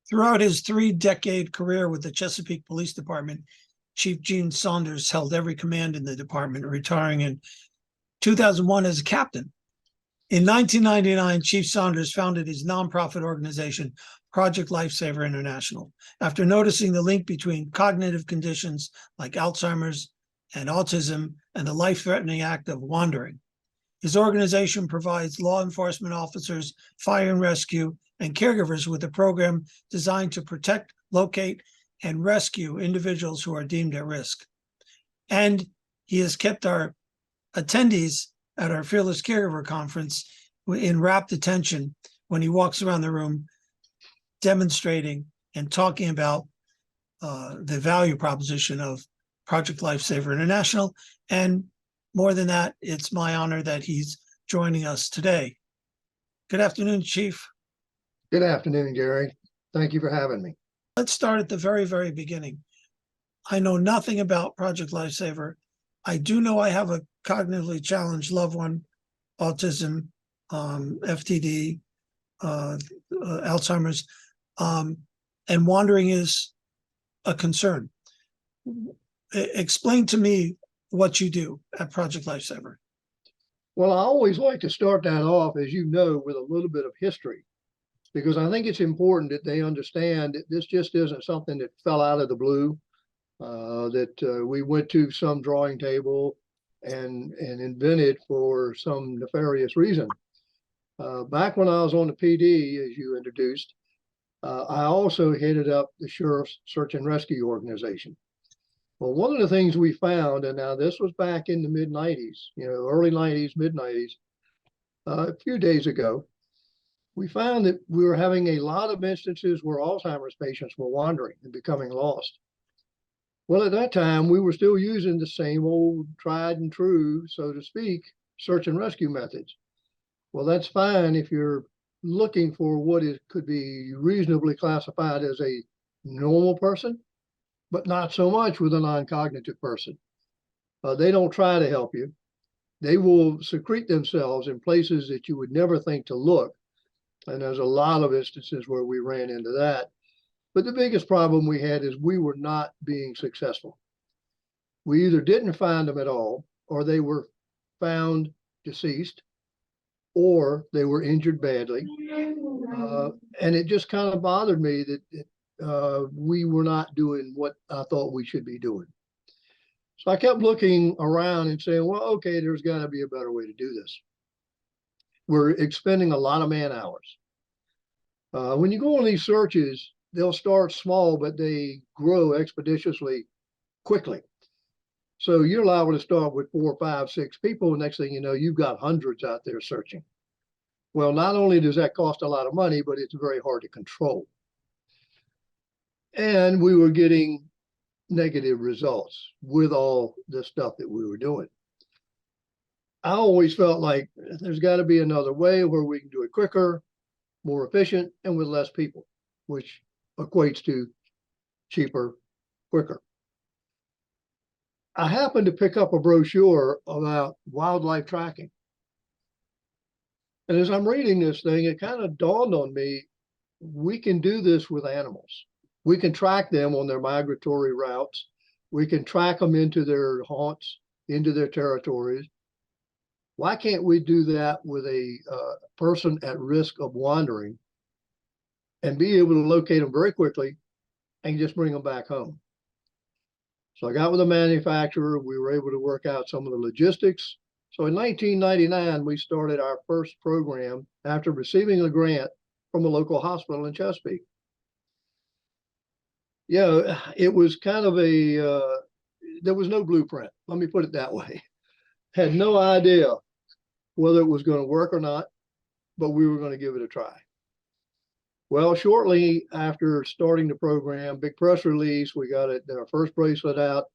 Throughout his 3-decade career with the Chesapeake Police Department, Chief Gene Saunders held every command in the department, retiring in 2001 as a captain. In 1999, Chief Saunders founded his nonprofit organization, Project Lifesaver International, after noticing the link between cognitive conditions like Alzheimer's and autism and the life-threatening act of wandering. His organization provides law enforcement officers, fire and rescue, and caregivers with a program designed to protect, locate, and rescue individuals who are deemed at risk. And he has kept our attendees at our Fearless Caregiver Conference in rapt attention when he walks around the room demonstrating and talking about the value proposition of Project Lifesaver International. And more than that, it's my honor that he's joining us today. Good afternoon, Chief. Good afternoon, Gary. Thank you for having me. Let's start at the very, very beginning. I know nothing about Project Lifesaver. I do know I have a cognitively challenged loved one, autism, FTD, Alzheimer's, and wandering is a concern. Explain to me what you do at Project Lifesaver. Well, I always like to start that off, as you know, with a little bit of history, because I think it's important that they understand that this just isn't something that fell out of the blue, that we went to some drawing table and invented for some nefarious reason. Back when I was on the PD, as you introduced, I also headed up the Sheriff's Search and Rescue Organization. Well, one of the things we found, and now this was back in the mid-90s, early 90s, mid-90s, a few days ago, we found that we were having a lot of instances where Alzheimer's patients were wandering and becoming lost. Well, at that time, we were still using the same old tried and true, so to speak, search and rescue methods. Well, that's fine if you're looking for what could be reasonably classified as a normal person, but not so much with a non-cognitive person. They don't try to help you. They will secrete themselves in places that you would never think to look. And there's a lot of instances where we ran into that. But the biggest problem we had is we were not being successful. We either didn't find them at all, or they were found deceased, or they were injured badly. And it just kind of bothered me that we were not doing what I thought we should be doing. So I kept looking around and saying, well, okay, there's got to be a better way to do this. We're expending a lot of man hours. When you go on these searches, they'll start small, but they grow expeditiously quickly. So you're liable to start with 4, 5, 6 people. Next thing you know, you've got hundreds out there searching. Well, not only does that cost a lot of money, but it's very hard to control. And we were getting negative results with all the stuff that we were doing. I always felt like there's got to be another way where we can do it quicker, more efficient, and with less people, which equates to cheaper, quicker. I happened to pick up a brochure about wildlife tracking. And as I'm reading this thing, it kind of dawned on me, we can do this with animals. We can track them on their migratory routes. We can track them into their haunts, into their territories. Why can't we do that with a person at risk of wandering and be able to locate them very quickly and just bring them back home? So I got with a manufacturer. We were able to work out some of the logistics. So in 1999, we started our first program after receiving a grant from a local hospital in Chesapeake. Yeah, it was kind of there was no blueprint. Let me put it that way. Had no idea whether it was going to work or not, but we were going to give it a try. Well, shortly after starting the program, big press release, we got our first bracelet out.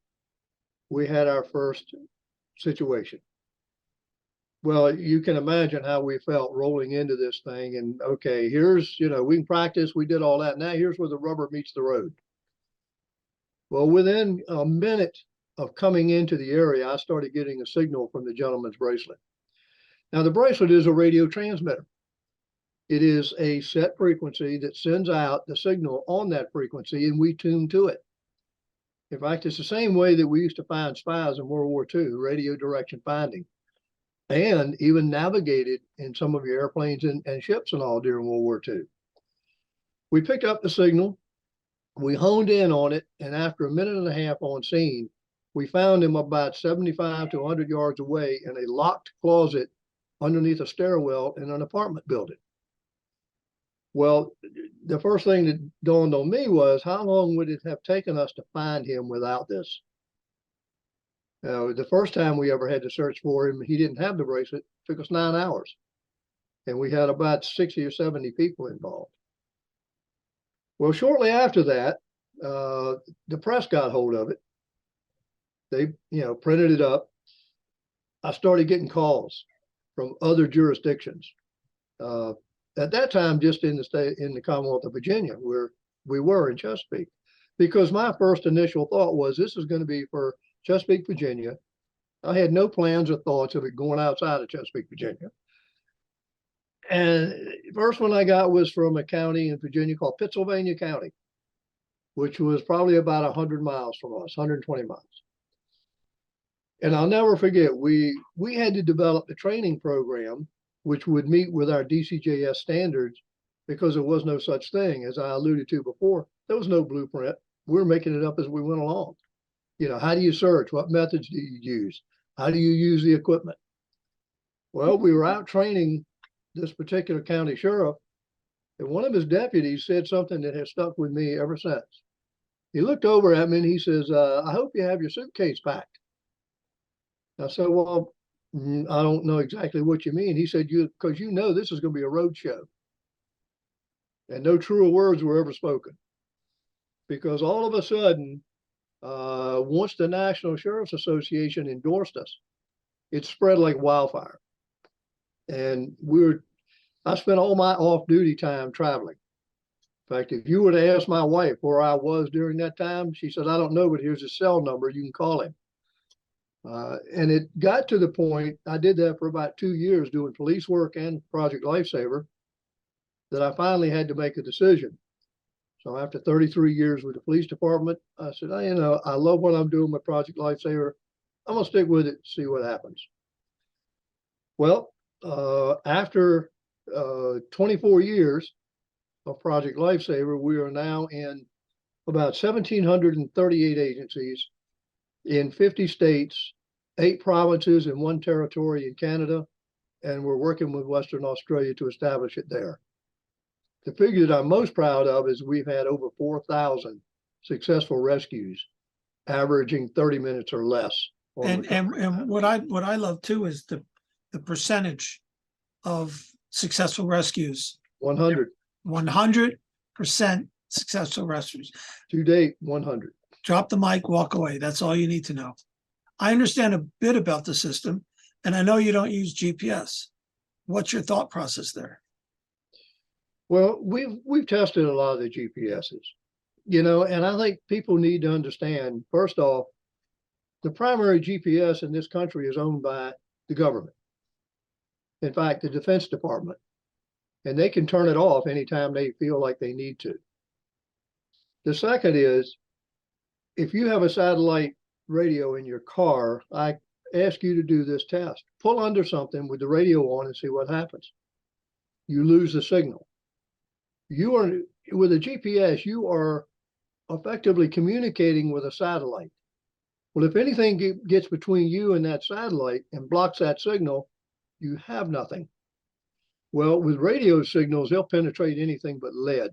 We had our first situation. Well, you can imagine how we felt rolling into this thing. And okay, here's, we can practice. We did all that. Now here's where the rubber meets the road. Well, within a minute of coming into the area, I started getting a signal from the gentleman's bracelet. Now, the bracelet is a radio transmitter. It is a set frequency that sends out the signal on that frequency, and we tune to it. In fact, it's the same way that we used to find spies in World War II, radio direction finding, and even navigated in some of your airplanes and ships and all during World War II. We picked up the signal, we honed in on it, and after a minute and a half on scene, we found him about 75 to 100 yards away in a locked closet underneath a stairwell in an apartment building. Well, the first thing that dawned on me was, how long would it have taken us to find him without this? The first time we ever had to search for him, he didn't have the bracelet. It took us 9 hours. And we had about 60 or 70 people involved. Well, shortly after that, the press got hold of it. They, printed it up. I started getting calls from other jurisdictions. At that time, just in the Commonwealth of Virginia, where we were in Chesapeake, because my first initial thought was this is going to be for Chesapeake, Virginia. I had no plans or thoughts of it going outside of Chesapeake, Virginia. And the first one I got was from a county in Virginia called Pittsylvania County, which was probably about 100 miles from us, 120 miles. And I'll never forget, we had to develop a training program which would meet with our DCJS standards, because there was no such thing, as I alluded to before. There was no blueprint. We were making it up as we went along. How do you search? What methods do you use? How do you use the equipment? Well, we were out training this particular county sheriff, and one of his deputies said something that has stuck with me ever since. He looked over at me and he says, I hope you have your suitcase packed. I said, well, I don't know exactly what you mean. He said, because this is going to be a road show. And no truer words were ever spoken. Because all of a sudden, once the National Sheriff's Association endorsed us, it spread like wildfire. And I spent all my off-duty time traveling. In fact, if you were to ask my wife where I was during that time, she said, I don't know, but here's his cell number. You can call him. And it got to the point, I did that for about 2 years doing police work and Project Lifesaver, that I finally had to make a decision. So after 33 years with the police department, I said, I love what I'm doing with Project Lifesaver. I'm going to stick with it, see what happens. Well, after 24 years of Project Lifesaver, we are now in about 1,738 agencies in 50 states, 8 provinces, and 1 territory in Canada, and we're working with Western Australia to establish it there. The figure that I'm most proud of is we've had over 4,000 successful rescues, averaging 30 minutes or less. And what I love too is the percentage of successful rescues. 100% successful rescues. To date, 100. Drop the mic, walk away. That's all you need to know. I understand a bit about the system, and I know you don't use GPS. What's your thought process there? Well, we've tested a lot of the GPSs, and I think people need to understand, first off, the primary GPS in this country is owned by the government. In fact, the Defense Department, and they can turn it off anytime they feel like they need to. The second is, if you have a satellite radio in your car, I ask you to do this test. Pull under something with the radio on and see what happens. You lose the signal. With a GPS, you are effectively communicating with a satellite. Well, if anything gets between you and that satellite and blocks that signal, you have nothing. Well, with radio signals, they'll penetrate anything but lead.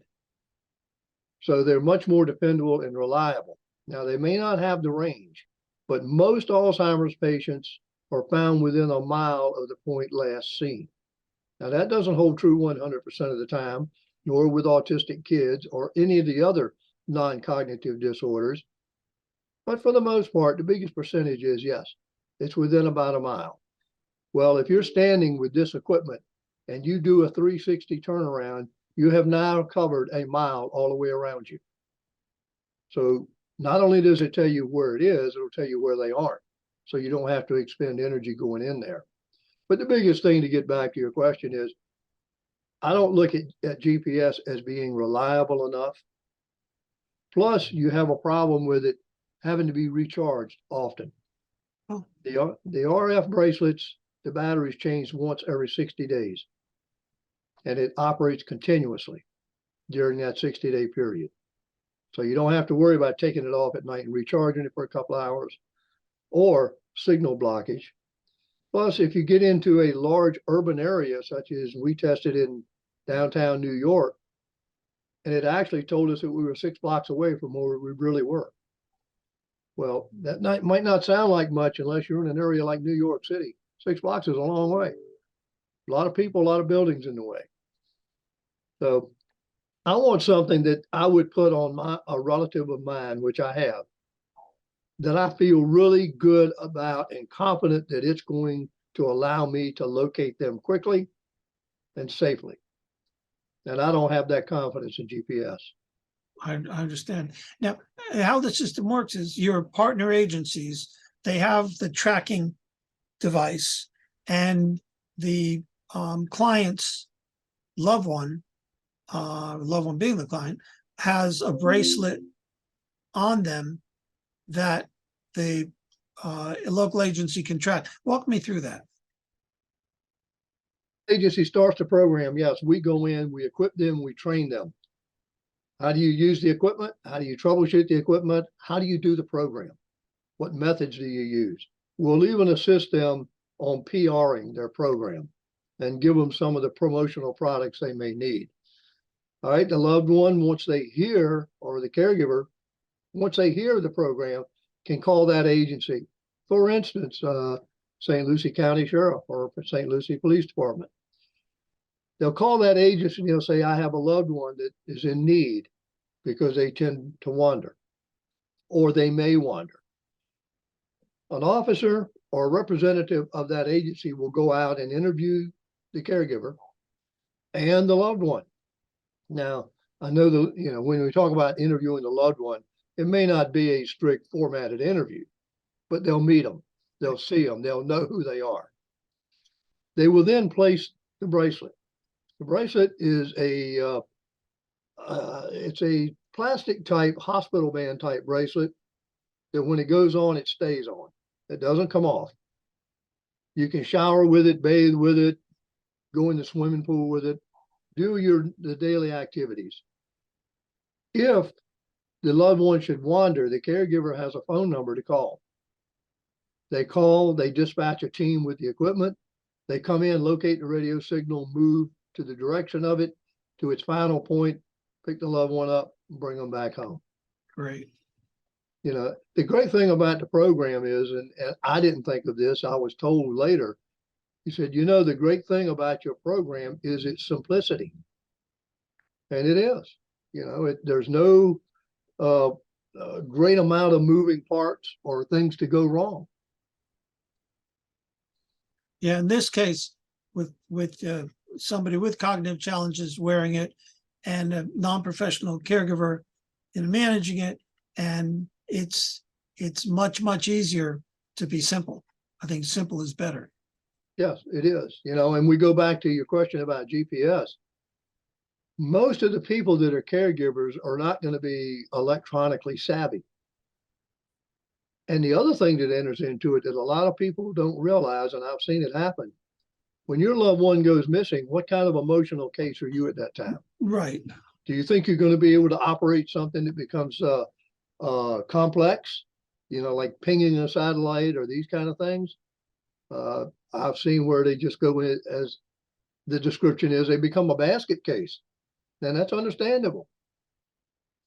So they're much more dependable and reliable. Now, they may not have the range, but most Alzheimer's patients are found within a mile of the point last seen. Now, that doesn't hold true 100% of the time, nor with autistic kids or any of the other non-cognitive disorders. But for the most part, the biggest percentage is, yes, it's within about a mile. Well, if you're standing with this equipment and you do a 360 turnaround, you have now covered a mile all the way around you. So not only does it tell you where it is, it'll tell you where they aren't. So you don't have to expend energy going in there. But the biggest thing, to get back to your question, is I don't look at GPS as being reliable enough. Plus, you have a problem with it having to be recharged often. Oh. The RF bracelets, the batteries change once every 60 days. And it operates continuously during that 60-day period. So you don't have to worry about taking it off at night and recharging it for a couple of hours or signal blockage. Plus, if you get into a large urban area, such as we tested in downtown New York, and it actually told us that we were 6 blocks away from where we really were. Well, that might not sound like much unless you're in an area like New York City. 6 blocks is a long way. A lot of people, a lot of buildings in the way. So I want something that I would put on a relative of mine, which I have, that I feel really good about and confident that it's going to allow me to locate them quickly and safely. And I don't have that confidence in GPS. I understand. Now, how the system works is your partner agencies, they have the tracking device, and the client's loved one being the client, has a bracelet on them that the local agency can track. Walk me through that. Agency starts the program. Yes, we go in, we equip them, we train them. How do you use the equipment? How do you troubleshoot the equipment? How do you do the program? What methods do you use? We'll even assist them on PRing their program and give them some of the promotional products they may need. All right, the loved one, once they hear, or the caregiver, once they hear the program, can call that agency. For instance, St. Lucie County Sheriff or St. Lucie Police Department. They'll call that agency and they'll say, I have a loved one that is in need, because they tend to wander, or they may wander. An officer or a representative of that agency will go out and interview the caregiver and the loved one. Now, I know when we talk about interviewing the loved one, it may not be a strict formatted interview, but they'll meet them, they'll see them, they'll know who they are. They will then place the bracelet. The bracelet is it's a plastic type, hospital band type bracelet that when it goes on, it stays on. It doesn't come off. You can shower with it, bathe with it, go in the swimming pool with it, do the daily activities. If the loved one should wander, the caregiver has a phone number to call. They call, they dispatch a team with the equipment. They come in, locate the radio signal, move to the direction of it, to its final point, pick the loved one up, and bring them back home. Great. The great thing about the program is, and I didn't think of this, I was told later, he said, the great thing about your program is its simplicity. And it is. There's no great amount of moving parts or things to go wrong. Yeah, in this case, with somebody with cognitive challenges wearing it, and a non-professional caregiver managing it, and it's much easier to be simple. I think simple is better. Yes, it is. And we go back to your question about GPS. Most of the people that are caregivers are not going to be electronically savvy. And the other thing that enters into it that a lot of people don't realize, and I've seen it happen, when your loved one goes missing, what kind of emotional case are you at that time? Right. Do you think you're going to be able to operate something that becomes complex, like pinging a satellite or these kind of things? I've seen where they just go in, as the description is, they become a basket case. And that's understandable.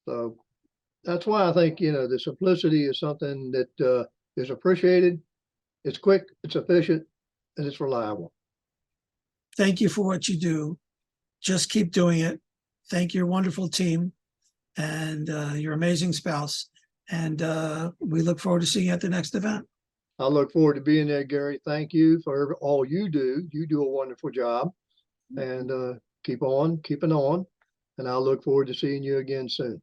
So that's why I think, the simplicity is something that is appreciated. It's quick, it's efficient, and it's reliable. Thank you for what you do. Just keep doing it. Thank your wonderful team and your amazing spouse. And we look forward to seeing you at the next event. I look forward to being there, Gary. Thank you for all you do. You do a wonderful job. And keep on keeping on. And I'll look forward to seeing you again soon.